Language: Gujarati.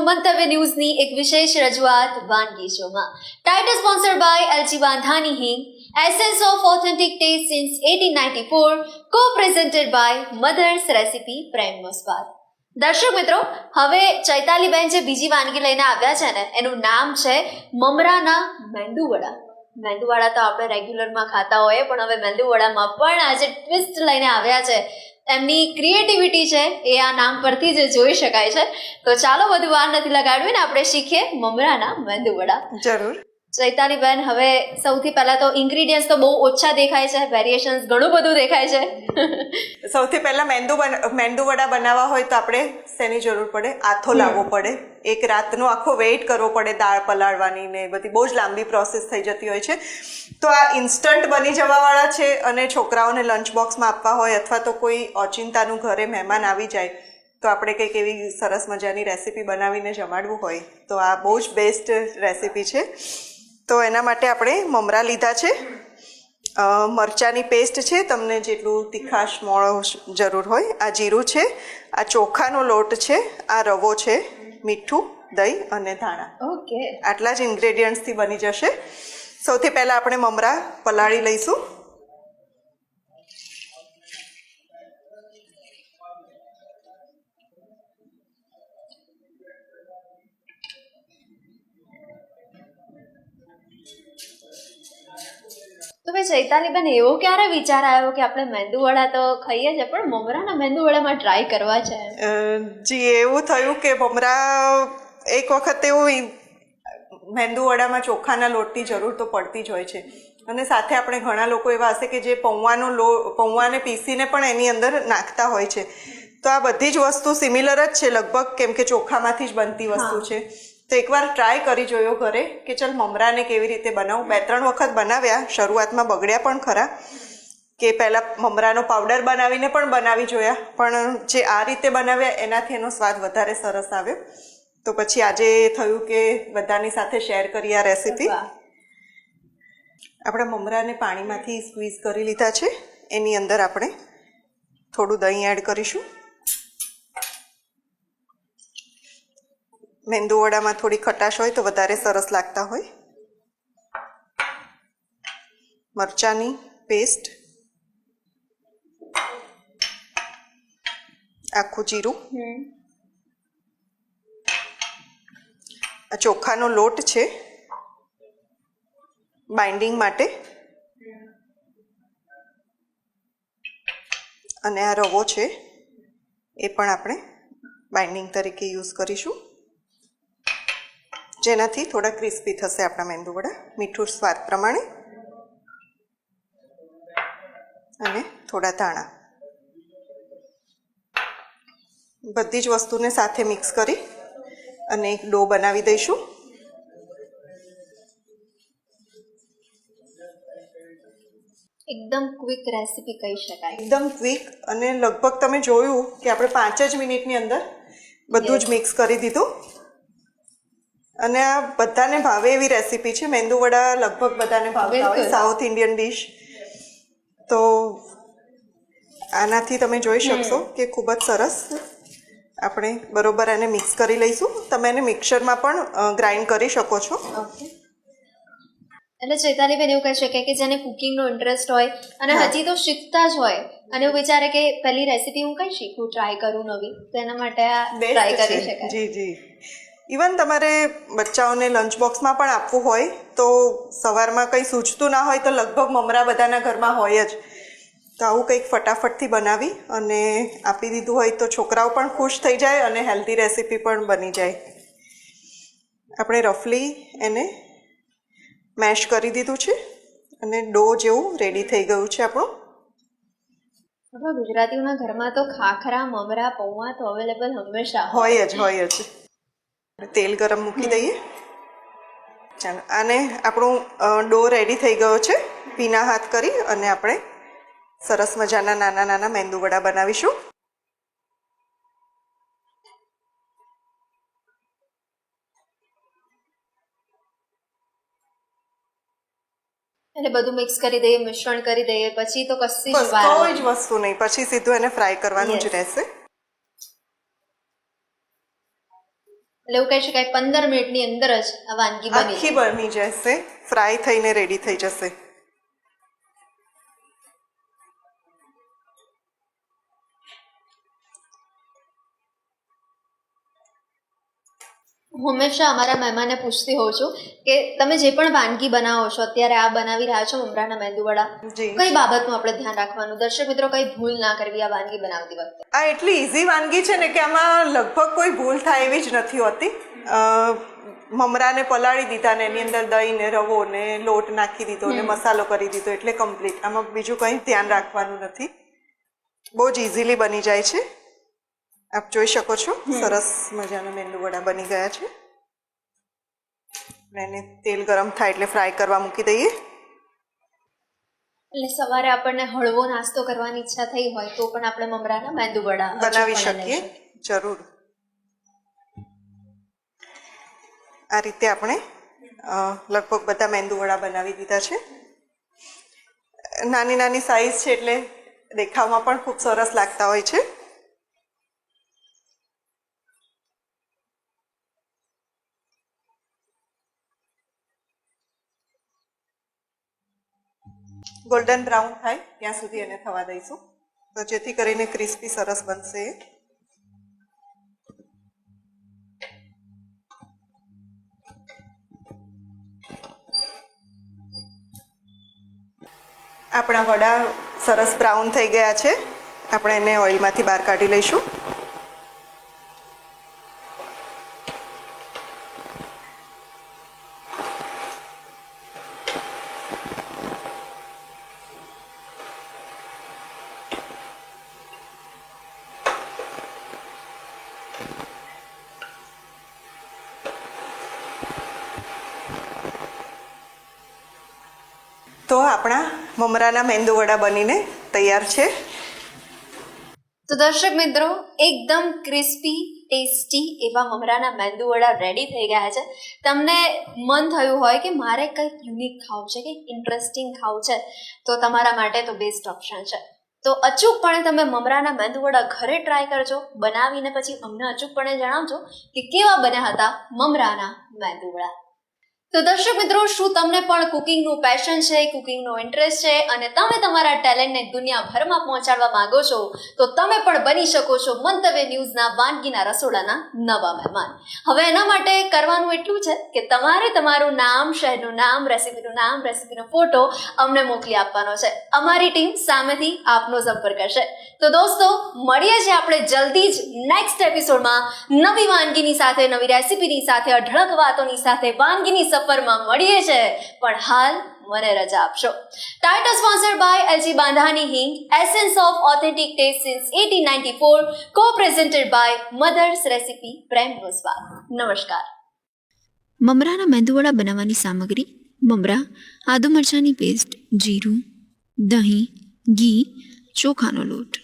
મંતવ્ય ન્યૂઝની એક વિશેષ રજૂઆત વાનગી શોમાં. Title sponsored by LG Bandhani Hing, essence of authentic taste since 1894, co-presented by mother's recipe પ્રેમ મસ્વાદ. દર્શક મિત્રો, હવે ચૈતાલીબેન જે બીજી વાનગી લઈને આવ્યા છે ને, એનું નામ છે મમરાના મેંદુવડા. મેંદુવડા તો આપણે રેગ્યુલરમાં ખાતા હોઈએ, પણ હવે મેંદુવડામાં પણ આજે ટ્વિસ્ટ લઈને આવ્યા છે. એમની ક્રિએટિવિટી છે એ આ નામ પરથી જ જોઈ શકાય છે. તો ચાલો વધુ વાર નથી લગાડવી ને આપણે શીખીએ મમરાના મેંદુવડા. જરૂર. ચૈતાલીબેન, હવે સૌથી પહેલા તો ઇન્ગ્રીડિયન્ટ્સ તો બહુ ઓછા દેખાય છે, વેરિએશન્સ ઘણું બધું દેખાય છે. સૌથી પહેલા મેંદુવડા બનાવવા હોય તો આપણે શેની જરૂર પડે? આથો લાવવો પડે. એક રાતનો આખો વેઇટ કરવો પડે દાળ પલાળવાની ને બધી બહુ જ લાંબી પ્રોસેસ થઈ જતી હોય છે. તો આ ઇન્સ્ટન્ટ બની જવાવાળા છે અને છોકરાઓને લંચ બોક્સમાં આપવા હોય અથવા તો કોઈ ઓચિંતાનું ઘરે મહેમાન આવી જાય તો આપણે કંઈક એવી સરસ મજાની રેસીપી બનાવીને જમાડવું હોય તો આ બહુ જ બેસ્ટ રેસીપી છે. તો એના માટે આપણે મમરા લીધા છે, મરચાંની પેસ્ટ છે, તમને જેટલું તીખાશ મોળો જરૂર હોય, આ જીરું છે, આ ચોખાનો લોટ છે, આ રવો છે, મીઠું, દહીં અને ધાણા. ઓકે, આટલા જ ઇન્ગ્રેડિયન્ટ્સથી બની જશે. સૌથી પહેલાં આપણે મમરા પલાળી લઈશું. તો ભાઈ ચૈતાલીબેન, એવો ક્યારે વિચાર આવ્યો કે આપણે મેંદુવડા તો ખાઈએ છીએ પણ મમરાના મેંદુવડામાં ટ્રાય કરવા છે? જી, એવું થયું કે મમરા એક વખત એવું મેંદુવડામાં ચોખાના લોટની જરૂર તો પડતી જ હોય છે અને સાથે આપણે ઘણા લોકો એવા હશે કે જે પૌવાને પીસીને પણ એની અંદર નાખતા હોય છે. તો આ બધી જ વસ્તુ સિમિલર જ છે લગભગ, કેમ કે ચોખામાંથી જ બનતી વસ્તુ છે. તો એકવાર ટ્રાય કરી જોયો ઘરે કે ચાલ મમરાને કેવી રીતે બનાવું. 2-3 વખત બનાવ્યા, શરૂઆતમાં બગડ્યા પણ ખરા, કે પહેલાં મમરાનો પાવડર બનાવીને પણ બનાવી જોયા, પણ જે આ રીતે બનાવ્યા એનાથી એનો સ્વાદ વધારે સરસ આવ્યો. તો પછી આજે થયું કે બધાની સાથે શેર કરી આ રેસીપી. આપણે મમરાને પાણીમાંથી સ્ક્વીઝ કરી લીધા છે. એની અંદર આપણે થોડું દહીં એડ કરીશું. મેંદુવડામાં થોડી ખટાશ હોય તો વધારે સરસ લાગતા હોય. મરચાંની પેસ્ટ, આખું જીરું, આ ચોખાનો લોટ છે બાઇન્ડિંગ માટે, અને આ રવો છે એ પણ આપણે બાઇન્ડિંગ તરીકે યુઝ કરીશું, જેનાથી થોડા ક્રિસ્પી થશે આપણા મેંદુવડા. મીઠું સ્વાદ પ્રમાણે અને થોડા ધાણા. બધી જ વસ્તુને સાથે મિક્સ કરી અને એક ડો બનાવી દઈશું. એકદમ ક્વિક રેસીપી કહી શકાય. એકદમ ક્વિક, અને લગભગ તમે જોયું કે આપણે 5 જ મિનિટની અંદર બધું જ મિક્સ કરી દીધું. અને આ બધાને ભાવે એવી રેસીપી છે. મેંદુવડા લગભગ બધાને ભાવતા હોય, સાઉથ ઇન્ડિયન ડિશ. તો આનાથી તમે જોઈ શકશો કે ખૂબ જ સરસ આપણે બરોબર આને મિક્સ કરી લઈશું. તમે એને મિક્સરમાં પણ ગ્રાઇન્ડ કરી શકો છો. ઓકે, એટલે ચૈતાલીબેન એવું કહી શકે કે જેને કુકિંગનો ઇન્ટરેસ્ટ હોય અને હજી તો શીખતા જ હોય અને એવું વિચારે કે પહેલી રેસીપી હું કઈ શીખું, ટ્રાય કરું નવી, તો એના માટે આ ટ્રાય કરી શકાય. જી જી. ઇવન તમારે બચ્ચાઓને લંચ બોક્સમાં પણ આપવું હોય તો સવારમાં કંઈ સૂચતું ના હોય તો લગભગ મમરા બધાના ઘરમાં હોય જ. તો આવું કંઈક ફટાફટથી બનાવી અને આપી દીધું હોય તો છોકરાઓ પણ ખુશ થઈ જાય અને હેલ્ધી રેસીપી પણ બની જાય. આપણે રફલી એને મેશ કરી દીધું છે અને ડો જેવું રેડી થઈ ગયું છે આપણું. આપણા ગુજરાતીઓના ઘરમાં તો ખાખરા, મમરા, પૌવા તો અવેલેબલ હંમેશા હોય જ. તેલ ગરમ મૂકી દઈએ. ચાલો, આને આપણું ડો રેડી થઈ ગયો છે. ભીના હાથ કરી અને આપણે સરસ મજાના નાના નાના મેંદુવડા બનાવીશું. એટલે બધું મિક્સ કરી દઈએ, મિશ્રણ કરી દઈએ, પછી તો કશી જ કોઈ જ વસ્તુ નહીં, પછી સીધું એને ફ્રાય કરવાનું જ રહેશે. એટલે એવું કહી શકાય 15 મિનિટની અંદર જ આ વાનગી બની આખી બની જશે, ફ્રાય થઈને રેડી થઈ જશે. હું હંમેશા અમારા મહેમાનને પૂછતી હોઉં છું કે તમે જે પણ વાનગી બનાવો છો, અત્યારે આ બનાવી રહ્યા છો મમરાના મેંદુવડા, જી. કઈ બાબતનું આપણે ધ્યાન રાખવાનું, દર્શક મિત્રો કઈ ભૂલ ના કરવી આ વાનગી બનાવતી વખતે? આ એટલી ઇઝી વાનગી છે ને કે આમાં લગભગ કોઈ ભૂલ થાય એવી જ નથી હોતી. મમરાને પલાળી દીધા ને એની અંદર દહીં ને રવો ને લોટ નાખી દીધો ને મસાલો કરી દીધો એટલે કમ્પ્લીટ. આમાં બીજું કંઈ ધ્યાન રાખવાનું નથી. બહુ જ ઇઝીલી બની જાય છે. આપ જોઈ શકો છો સરસ મજાના મેંદુવડા બની ગયા છે. એને તેલ ગરમ થાય એટલે ફ્રાય કરવા મૂકી દઈએ. એટલે સવારે આપણને હળવો નાસ્તો કરવાની ઈચ્છા થઈ હોય તો પણ આપણે મમરાના મેંદુવડા બનાવી શકીએ, જરૂર. આ રીતે આપણે લગભગ બધા મેંદુવડા બનાવી દીધા છે. નાની નાની સાઈઝ છે એટલે દેખાવમાં પણ ખૂબ સરસ લાગતા હોય છે. ગોલ્ડન બ્રાઉન થાય ત્યાં સુધી એને થવા દઈશું, તો જેથી કરીને ક્રિસ્પી સરસ બનશે. આપણા વડા સરસ બ્રાઉન થઈ ગયા છે. આપણે એને ઓઇલમાંથી બહાર કાઢી લઈશું. તો આપણા મમરાના મેંદુવડા બનીને તૈયાર છે. તો દર્શક મિત્રો એકદમ ક્રિસ્પી ટેસ્ટી એવા મમરાના મેંદુવડા રેડી થઈ ગયા છે. તમને મન થયું હોય કે મારે કંઈક યુનિક ખાવું છે, કંઈક ઇન્ટરેસ્ટિંગ ખાવું છે, તો તમારા માટે તો બેસ્ટ ઓપ્શન છે. તો અચૂકપણે તમે મમરાના મેંદુવડા ઘરે ટ્રાય કરજો, બનાવીને પછી અમને અચૂકપણે જણાવજો કે કેવા બન્યા હતા મમરાના મેંદુવડા. તો દર્શક મિત્રો, શું તમને પણ કુકિંગનું પેશન છે, કુકિંગનો ઇન્ટરેસ્ટ છે અને તમે તમારા ટેલેન્ટને દુનિયાભરમાં પહોંચાડવા માંગો છો, તો તમે પણ બની શકો છો મંતવ્ય ન્યૂઝના વાનગીના રસોડાના નવા મહેમાન. હવે એના માટે કરવાનું એટલું છે કે તમારે તમારું નામ, શહેરનું નામ, રેસીપીનો ફોટો અમને મોકલી આપવાનો છે. અમારી ટીમ સામેથી આપનો સંપર્ક કરશે. તો દોસ્તો, મળીએ છીએ આપણે જલ્દી જ નેક્સ્ટ એપિસોડમાં નવી વાનગીની સાથે, નવી રેસીપીની સાથે, અઢળક વાતોની સાથે. વાનગીની સફરમાં મળીએ છે, પણ હાલ મને રજા આપશો. Title sponsored by LG Bandhani Hing, essence of authentic taste since 1894, કો પ્રેઝન્ટેડ બાય મધર્સ રેસીપી, પ્રેમ નો સ્વાદ. નમસ્કાર. મમરાના મેંદુવડા બનાવવાની સામગ્રી: મમરા, આદુ મરચાંની પેસ્ટ, જીરું, દહીં, ઘી, ચોખાનો લોટ.